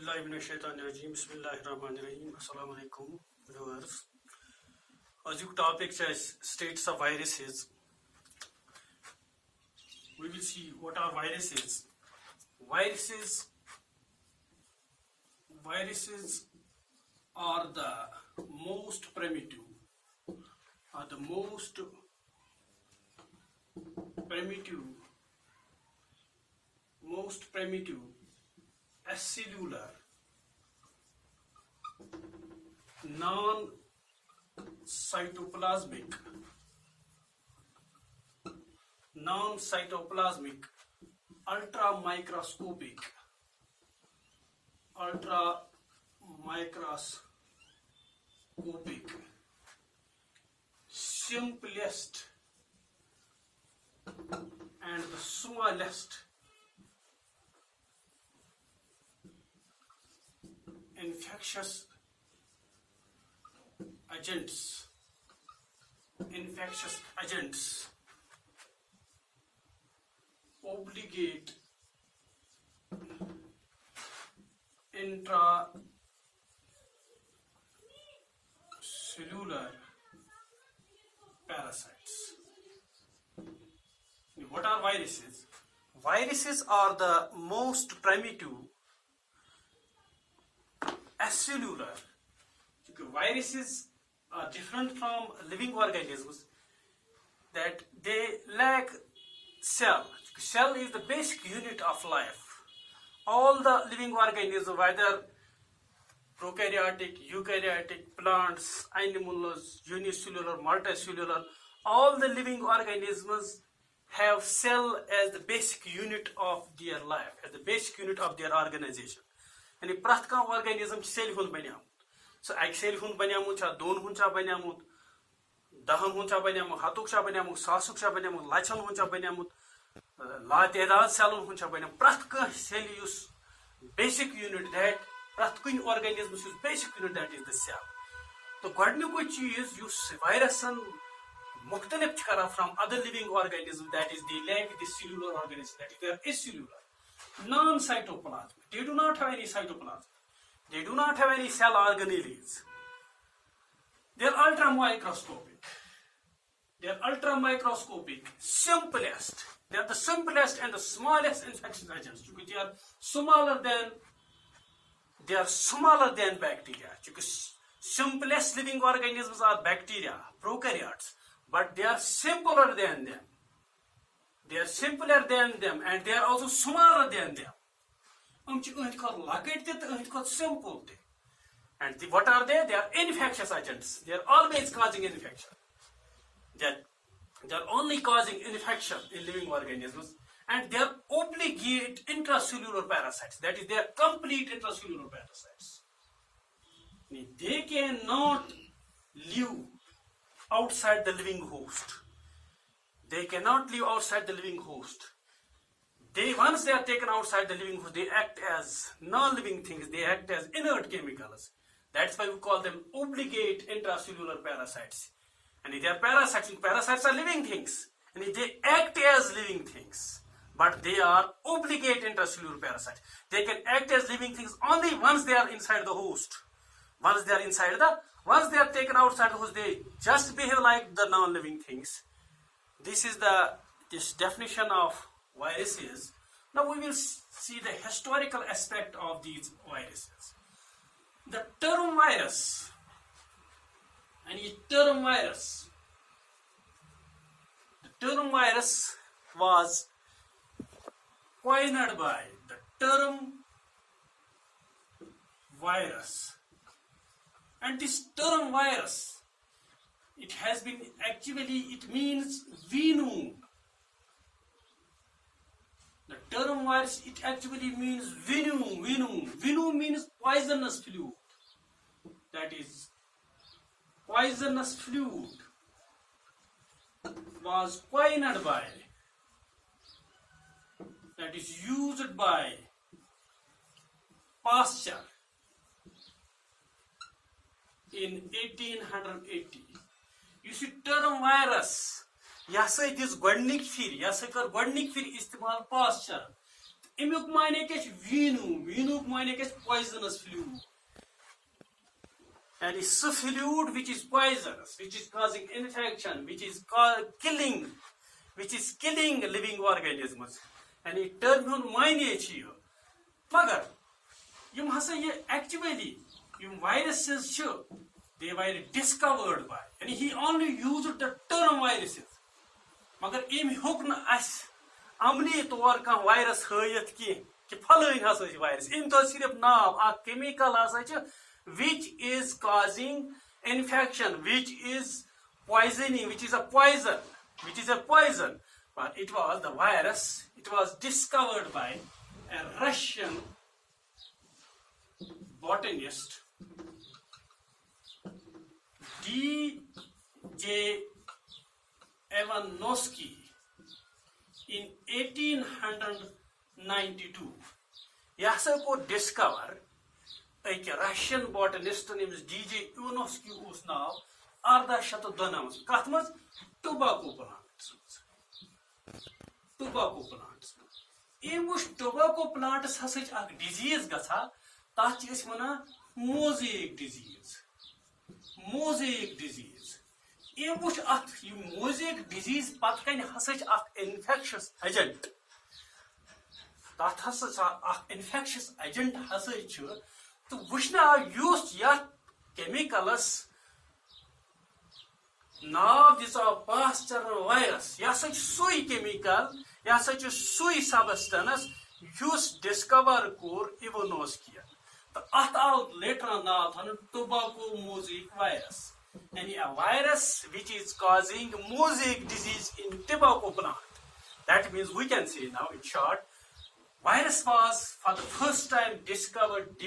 Bismillahirrahmanirrahim. Bismillahirrahmanirrahim. Assalamu alaikum, viewers. Azuk topic says states of viruses. We will see what are viruses. Viruses are the most primitive, acellular, non-cytoplasmic, ultramicroscopic, simplest and the smallest infectious agents, obligate intracellular parasites. What are viruses? Viruses are the most primitive acellular. Viruses are different from living organisms that they lack cell. Cell is the basic unit of life. All the living organisms, whether prokaryotic, eukaryotic, plants, animals, unicellular, multicellular, all the living organisms have cell as the basic unit of their life, as the basic unit of their organization. And prat kah organism cell hund banyamut. So ek cell hund banyamut cha, don hund cha banyamut, dahan hund cha banyamut, hatuk cha banyamut, sasuk cha banyamut, lachan hund cha banyamut, la tedad cell hund cha banyamut. Prat kah cell use basic unit that prat kun organism use basic unit that is the cell. So godnukoi cheez use virus and mukhtalif chh from other living organisms, that is they lack the cellular organism, that is they are acellular, non-cytoplasmic. They do not have any cytoplasm. They do not have any cell organelles. They are ultramicroscopic. Simplest. They are the simplest and the smallest infectious agents. They are smaller than bacteria. Simplest living organisms are bacteria, prokaryotes, but they are simpler than them. And they are also smaller than them. Simple. And what are they? They are infectious agents. They are always causing infection. They are only causing infection in living organisms, and they are obligate intracellular parasites. That is, they are complete intracellular parasites. They cannot live outside the living host. Once they are taken outside the living host, they act as non-living things. They act as inert chemicals. That's why we call them obligate intracellular parasites. And they are parasites. Parasites are living things, and they act as living things, but they are obligate intracellular parasites. They can act as living things only once they are inside the host. Once they are taken outside the host, they just behave like the non-living things. This is this definition of viruses. Now we will see the historical aspect of these viruses. The term virus was coined by the term virus. And this term virus, it means venom. The term virus, it actually means venom. Venom means poisonous fluid. That is, poisonous fluid was coined by, that is used by Pasteur in 1880. You see, term virus, यह सत this गोडनिक फिर इस्तेमाल Pasteur Eمیُک معنی کیٛاہ چھُ ویٖنوٗ ویٖنوٗک معنی کیٛاہ چھُ poisonous fluid. And it's a fluid which is poisonous, which is causing infection, which is killing living organisms. And it term hun mine chi magar yum hasa ye actually yum viruses chu they were discovered by, and he only used the term viruses. Magar im hukna as amli tor ka virus hayat ki phalain hasa virus im to sirf naam a chemical hasa chu which is causing infection, which is poisoning, which is a poison. But it was the virus, it was discovered by a Russian botanist, D.J. Ivanovsky, in 1892. Yasa ko discover a Russian botanist named D.J. Ivanovsky whose now Arda Shatadonams, Kathmas, tobacco plants. Tobacco plants. Emush tobacco plants has such a disease gasa, that is mana mosaic disease. Mosaic disease. Emush at mosaic disease patkan has such an infectious agent. That has such an infectious agent has such to Vishna used yet chemicals. Now this is pasture virus. Yeah, such sui chemical, yeah, such a sui substance used discover core Ivanovsky. The out later on now tobacco mosaic virus. And a virus which is causing mosaic disease in tobacco plant. That means we can say now in short, virus was for the first time discovered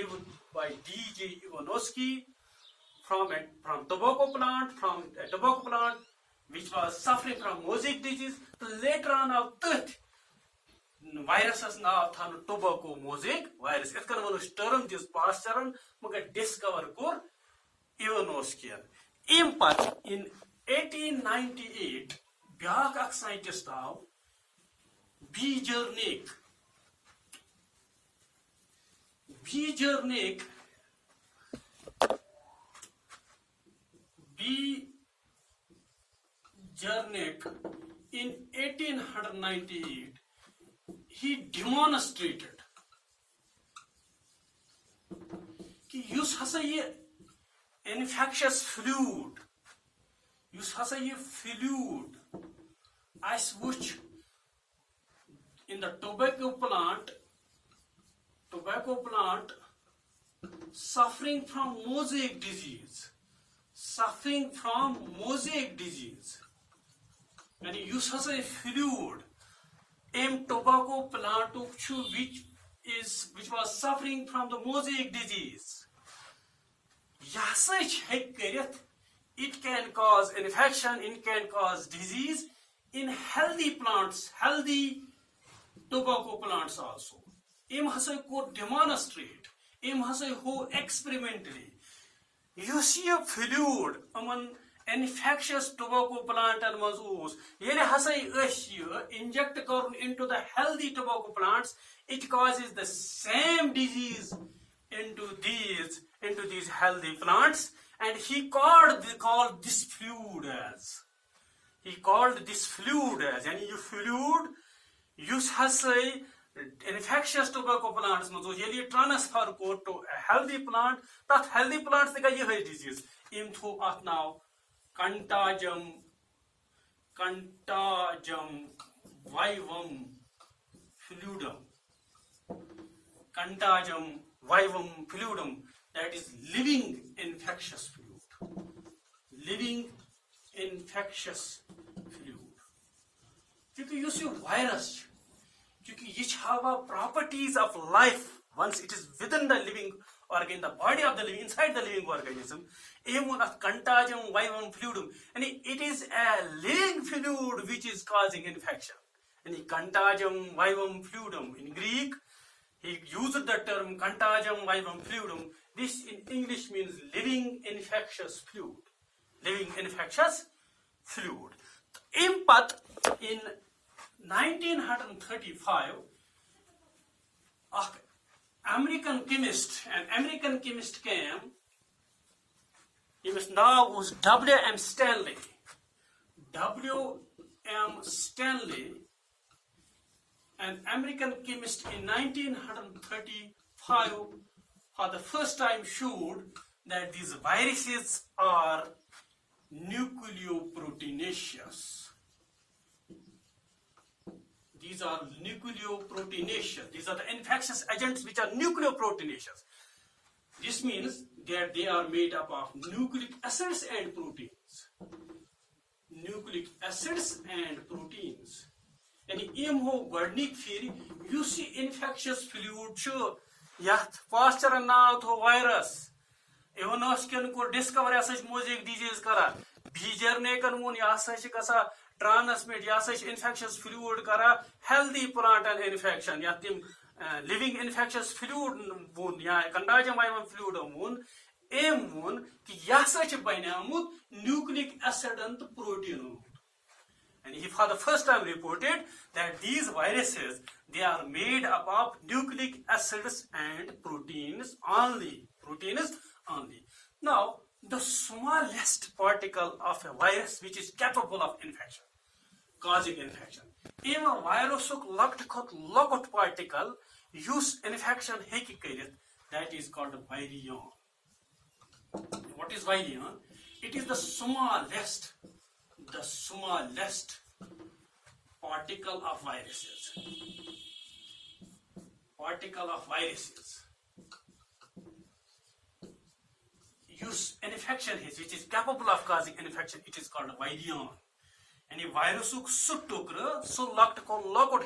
by D.J. Ivanovsky from tobacco plant, which was suffering from mosaic disease. Later on, of that viruses now tobacco mosaic virus. It can term this past term, but discover core Ivanovsky. In 1898, Biak scientist now Bejernik in 1898 he demonstrated कि use हसा ये infectious fluid as which in the tobacco plant suffering from mosaic disease, and you use as a fluid tobacco plant which was suffering from the mosaic disease. It can cause infection, it can cause disease in healthy plants, healthy tobacco plants also. Im hasa ko demonstrate, im hasa ho experimentally. You see a fluid among infectious tobacco plant and Manzoor. Yele hasa inject into the healthy tobacco plants, it causes the same disease into these healthy plants, and he called this fluid as. And you fluid use hasa infectious tobacco plants you transfer to a healthy plant. That healthy plants they have disease. Into now contagium vivum fluidum. Contagium vivum fluidum. That is living infectious fluid. Because you see virus. Each have properties of life once it is within the living organ, the body of the living, inside the living organism. Contagium vivum fluidum, and it is a living fluid which is causing infection. And contagium vivum fluidum in Greek, he used the term contagium vivum fluidum. This in English means living infectious fluid. In 1935, An American chemist came. His name was W.M. Stanley. W.M. Stanley, an American chemist in 1935, for the first time showed that these viruses are nucleoproteinaceous. These are nucleoproteinaceous. These are the infectious agents which are nucleoproteinaceous. This means that they are made up of nucleic acids and proteins. Nucleic acids and proteins. And imho gordnik fir you see infectious fluid chu yath posture naw tho virus. Evonoskin ko discover as such mosaic disease kara. Bijer ne kan mun ya such kasa transmit ya such infectious fluid kara healthy plant and infection yatim living infectious fluid mun ya contagious fluid mun mun ki ya such banamut nucleic acid and protein. And he for the first time reported that these viruses, they are made up of nucleic acids and proteins only. Proteins only. Now, the smallest particle of a virus which is capable of infection, causing infection. Even a virus locked particle use infection heki karit, that is called a virion. What is virion? It is the smallest particle of viruses. Particle of viruses use infection which is capable of causing infection. It is called virion. And a virus so locked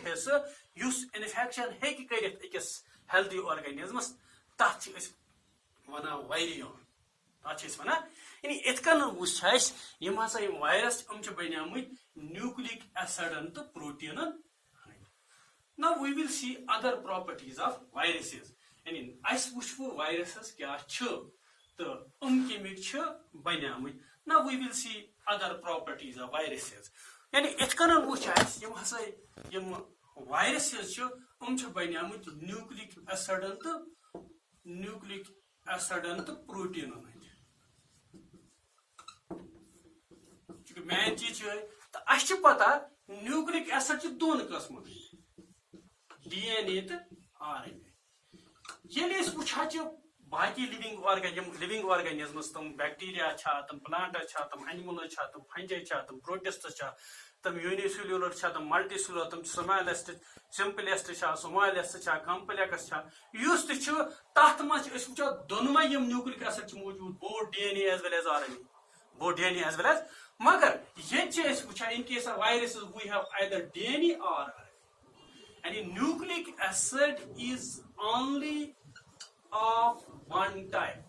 has use infection heki karit ikis healthy organisms. That is one virion. That is one. In etkan wushais yimasa virus banyamut nucleic acid and protein. Now we will see other properties of viruses. And in ice wushfu viruses kya chu the chemic chu banyamut. Now we will see other properties of viruses. And etkan wushais yimasa yim viruses chu banyamut nucleic acid and protein. Main चीज है तो अच्छी पता nucleic acid च दोन किस्म DNA तो RNA ये वुचा बाकी लिविंग ऑर्गेनिजम्स तम बैक्टीरिया छा तम प्लांट छा तम एनिमल छा तम फंजाई छा तम प्रोटिस्ट छा तम यूनिसेल्युलर छा तम मल्टीसेल्युलर तम स्मॉलेस्ट सिंपलेस्ट छा स्मॉलेस्ट छा कॉम्प्लेक्स छा यूज त छ तथ म वुचा दोनों यम न्यूक्लिक एसिड मौजूद both DNA as well as RNA Magar, in case of viruses, we have either DNA or RNA. And in nucleic acid is only of one type.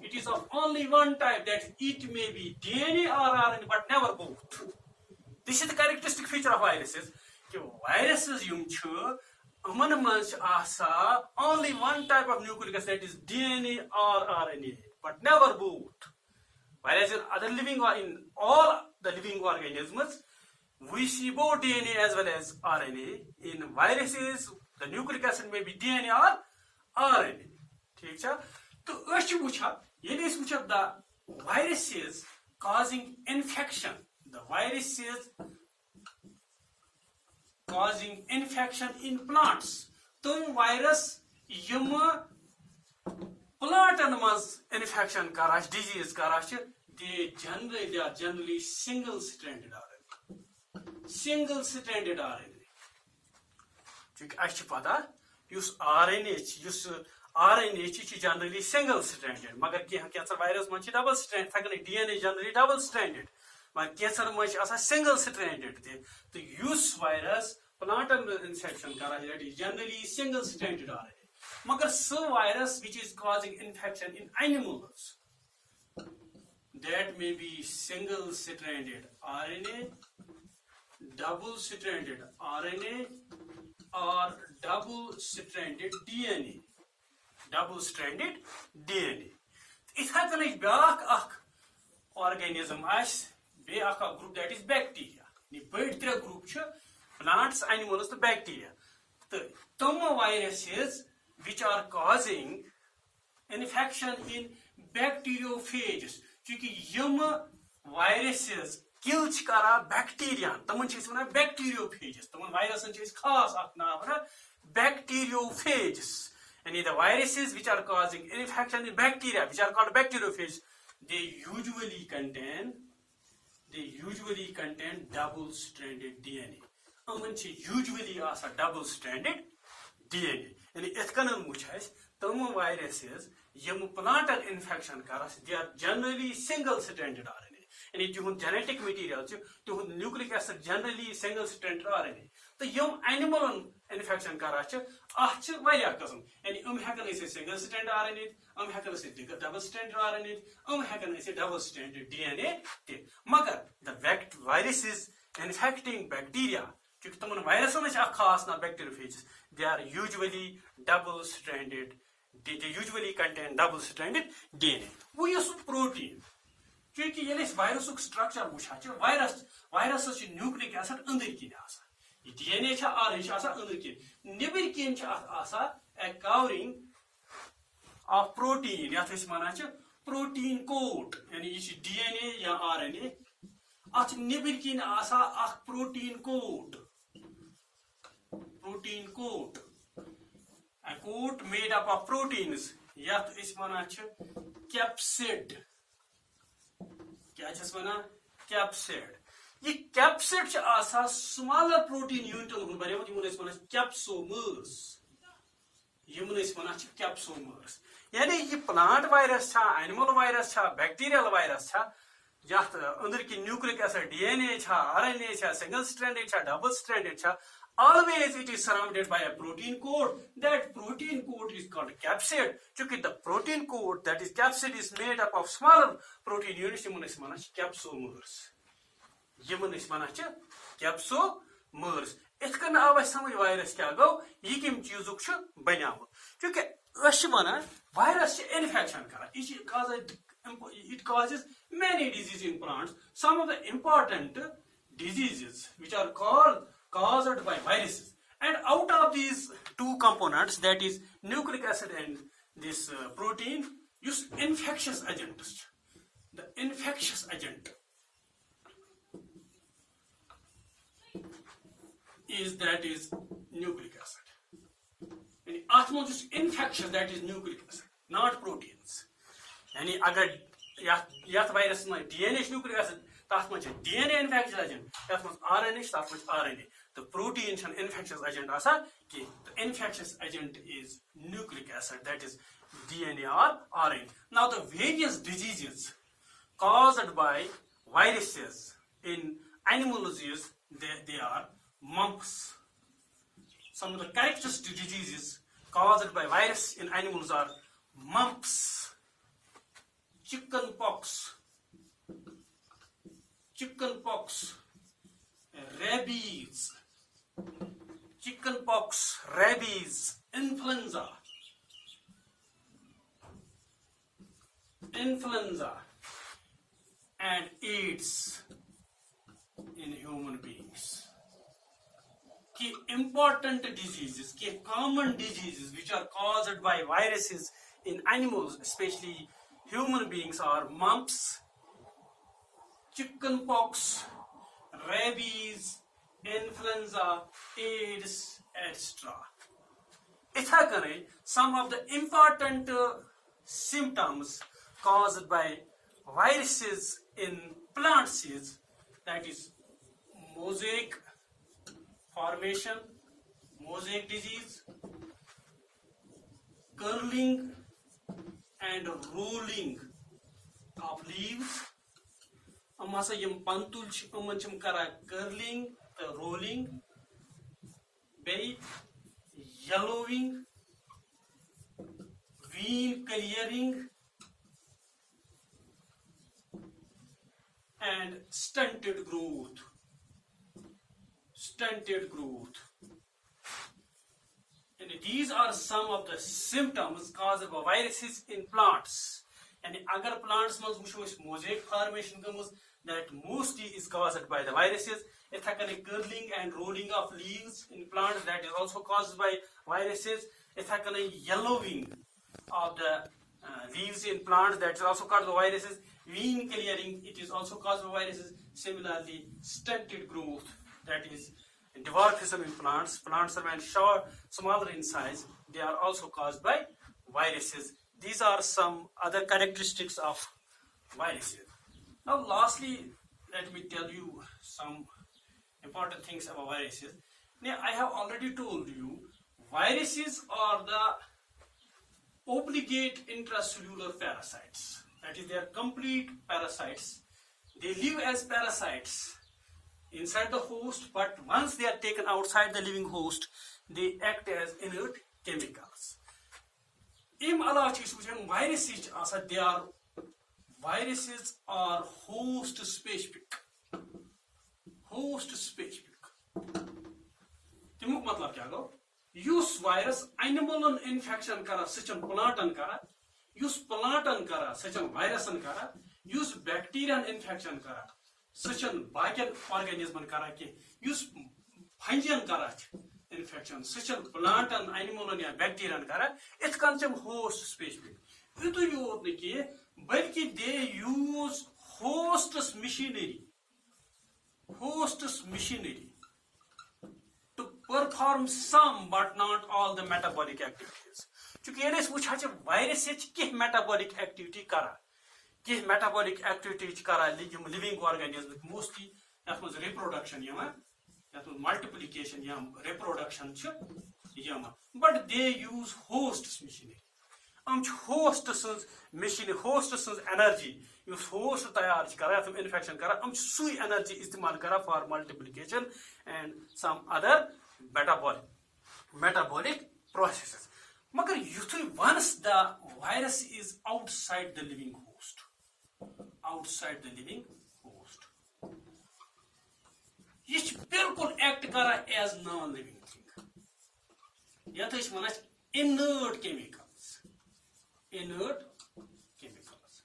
It is of only one type, that it may be DNA or RNA, but never both. This is the characteristic feature of viruses. Viruses only one type of nucleic acid, that is DNA or RNA, but never both. Whereas in all the living organisms, we see both DNA as well as RNA. In viruses, the nucleic acid may be DNA or RNA. So, the viruses causing infection. The viruses causing infection in plants. Tum virus plant and infection karash, disease karash. They are generally single-stranded RNA. Single-stranded RNA. Use RNA generally single-stranded. Magar cancer virus much double-stranded. DNA generally double-stranded. But cancer much as a single-stranded. The use virus plant and infection that is generally single-stranded RNA. Magar so virus which is causing infection in animals, that may be single-stranded RNA, double-stranded RNA, or double-stranded DNA. Double-stranded DNA. It has a organism as a group, that is bacteria. The bird group plants, animals, the bacteria. the viruses which are causing infection in bacteriophages, क्योंकि यम viruses kill kara bacteria, तमन चीज वना bacteriophages, तमन virusen चीज खास अख नाम वना bacteriophages, and the viruses which are causing infection in bacteria, which are called bacteriophages, they usually contain double-stranded DNA. Usually also double-stranded DNA. And if the viruses, plantar infection, they are generally single-stranded RNA. And if you have genetic material, you have nucleic acid generally single-stranded RNA. The animal infection, and single-stranded RNA, double-stranded RNA, double-stranded DNA. But the viruses infecting bacteria, bacteriophages, they are usually double-stranded. They usually contain double-stranded DNA. We use protein. Because this virus structure, virus is nucleic acid under DNA is under a covering of protein. Protein coat. And DNA या RNA. At nibirkin asa a protein coat. Protein coat. A coat made up of proteins. Yat is capsid. Capsid. This capsid is smaller protein unit. Capsomers. Capsomers. Yani plant virus, animal virus, bacterial virus, under nucleic acid, DNA, RNA, single-stranded, double-stranded, always it is surrounded by a protein coat. That protein coat is called capsid. Because the protein coat, that is capsid, is made up of smaller protein units, capsomers. Capsomers. It can have some virus go, you can choose Banam. Virus infection. It causes many diseases in plants. Some of the important diseases which are caused by viruses. And out of these two components, that is nucleic acid and this protein, use infectious agents. The infectious agent is nucleic acid. And osmosis infectious, that is nucleic acid, not proteins. And if virus DNA is nucleic acid, that's much DNA infectious agent, that's much RNA, that's much RNA. The proteins and infectious agent asa, the infectious agent is nucleic acid, that is DNA or RNA. Now the various diseases caused by viruses in animals, they are mumps. Some of the characteristic diseases caused by virus in animals are mumps, chickenpox, rabies, influenza, and AIDS in human beings. Key important diseases, key common diseases which are caused by viruses in animals, especially human beings, are mumps, chickenpox, rabies, influenza, AIDS, etc. Some of the important symptoms caused by viruses in plant seeds, that is mosaic formation, mosaic disease, curling and rolling of leaves. Amasa yum pantulch umanchum kara curling, rolling, bay, yellowing, vein clearing, and stunted growth. And these are some of the symptoms caused by viruses in plants. And agar plants mosaic formation comes, that mostly is caused by the viruses. curling and rolling of leaves in plants, that is also caused by viruses. Yellowing of the leaves in plants, that is also caused by viruses. Vein clearing, it is also caused by viruses. Similarly, stunted growth, that is dwarfism in plants. Plants are when smaller in size, they are also caused by viruses. These are some other characteristics of viruses. Now lastly, let me tell you some important things about viruses. Now I have already told you, viruses are the obligate intracellular parasites. That is, they are complete parasites. They live as parasites inside the host, but once they are taken outside the living host, they act as inert chemicals. Viruses are host specific. Host specific. तमुक मतलब क्या गो? Use virus animal infection करा, Sachan plant करा. Use plant करा, Sachan virus करा. Use bacterial infection करा, Sachan बाकियन organism करा के. Use fungal करा infection, सचन plant animal या bacterial करा. It comes from host specific. इतो योत ने किए, बल्कि they use host's machinery to perform some but not all the metabolic activities. चूंकि ये इस वुछा चे वायरस के metabolic activity करा, के metabolic activity करा living organism mostly that was reproduction yama, that was multiplication yam, reproduction yama, but they use host machinery. Host machine, host energy, use host tayar kara, some infection kara, sui energy istemal kara for multiplication and some other metabolic processes. Magar once the virus is outside the living host, it will act kara as non-living thing. Yet is inert chemicals.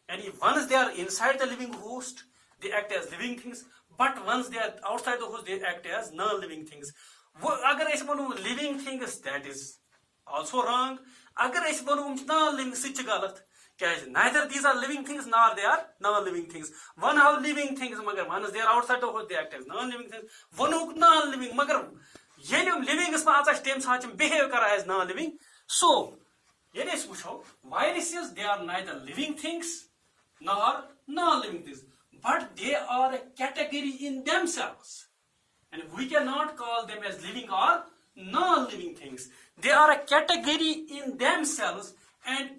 And once they are inside the living host, they act as living things. But once they are outside the host, they act as non-living things. Agar aise bolu living things, that is also wrong. Agar aise bolu non-living, sich galat. Neither these are living things nor they are non-living things. One have living things, magar once they are outside the host, they act as non-living things. One who non-living, magar yelim living is ma acha stem sachim behave kara as non-living. So viruses, they are neither living things nor non-living things, but they are a category in themselves, and we cannot call them as living or non-living things. They are a category in themselves, and